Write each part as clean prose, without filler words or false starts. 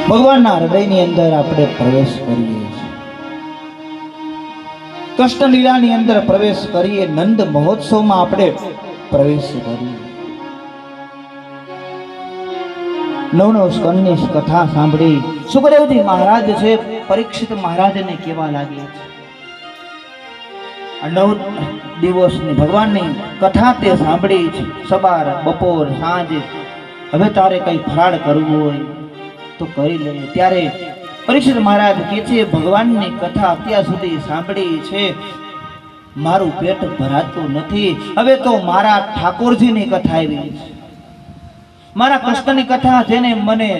ભગવાનના હૃદયની અંદર આપણે પ્રવેશ કરીએ છીએ, કૃષ્ણ લીલાની અંદર પ્રવેશ કરીએ, નંદ મહોત્સવમાં આપણે પ્રવેશ કરીએ. નવ સ્કંદની કથા સાંભળી સુખદેવજી મહારાજ છે પરીક્ષિત મહારાજને કેવા લાગે છે. આ 9 દિવસની ભગવાનની કથા તે સાંભળી છે. સવાર બપોર સાંજ હવે તારે કઈ ફરાળ કરવું હોય તો કરી લે. ત્યારે પરીક્ષિત મહારાજ કહે છે, ભગવાનની કથા અત્યાર સુધી સાંભળી છે, મારું પેટ ભરાતું નથી. હવે તો મારા ઠાકોરજીની કથા આવી છે, મારા કૃષ્ણની કથા, જેને મને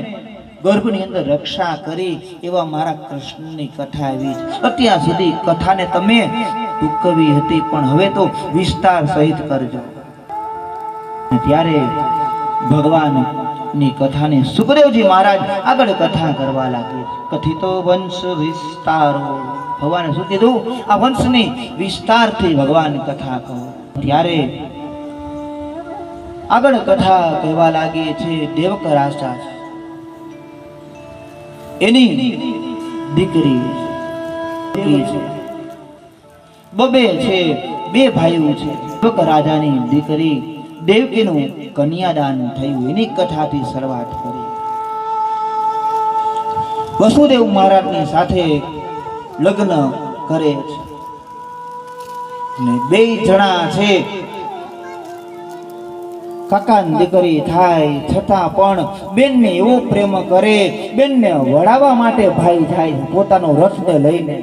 ગર્ભની અંદર રક્ષા કરી એવા મારા કૃષ્ણની કથા આવી છે. અત્યાર સુધી કથાને તમે ટૂંકવી હતી, પણ હવે તો વિસ્તાર સહિત કરજો. ત્યારે ભગવાનની કથાને સુખદેવજી મહારાજ આગળ કથા કરવા લાગે. કથિતો વંશ વિસ્તારો, ભગવાને શું કીધું? આ વંશની વિસ્તારથી ભગવાન કથા કહો. ત્યારે આગળ કથા કહેવા લાગે છે. દેવક રાજા એની દીકરી છે, બબે છે, 2 ભાઈઓ છે. દેવક રાજાની દીકરી દેવકીનું કન્યાદાન થયું, એની કથાથી શરૂઆત કરી. વસુદેવ મહારાજની સાથે લગ્ન કરે છે ને 2 જણા છે કાકાની દીકરી થાય, છતાં પણ બેનને એવો પ્રેમ કરે, બેનને વડાવવા માટે ભાઈ જાય પોતાનો રથને લઈને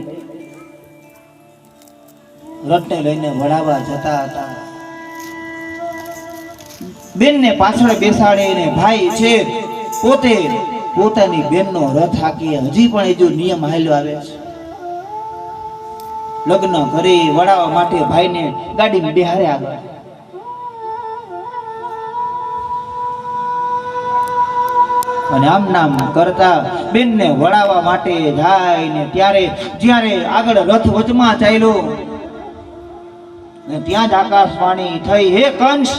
વડાવવા જતા હતા. બેનને પાછળ બેસાડીને ભાઈ છે પોતે પોતાની બેનનો રથ હાકી. હજી પણ એ જો નિયમ હાલ્યો આવે છે. લગ્ન કરી વડાવવા માટે ભાઈને ગાડીમાં બેહારે આગળ. અને આમ નામ કરતા બેનને વડાવવા માટે જાય ને ત્યારે જ્યારે આગળ રથ વચમાં ચાલ્યો ને ત્યાં જ આકાશવાણી થઈ, હે કંસ,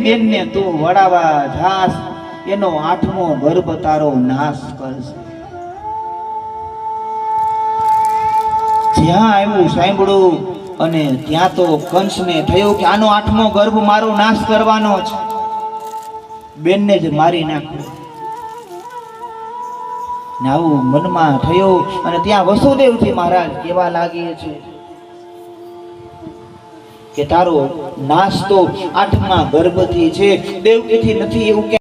બેનને તું વડાવવા જાસ, એનો 8મો ગર્ભ તારો નાશ કરશે. જ્યાં આવ્યું સાંભળ્યું અને ત્યાં તો કંસને થયું કે આનો 8મો ગર્ભ મારો નાશ કરવાનો છે, બેનને જ મારી નાખ્યો. આવું મનમાં થયું અને ત્યાં વસુદેવજી મહારાજ કેવા લાગે છે કે તારો નાશ તો 8મા ગર્ભથી છે, દેવકીથી નથી, એવું કે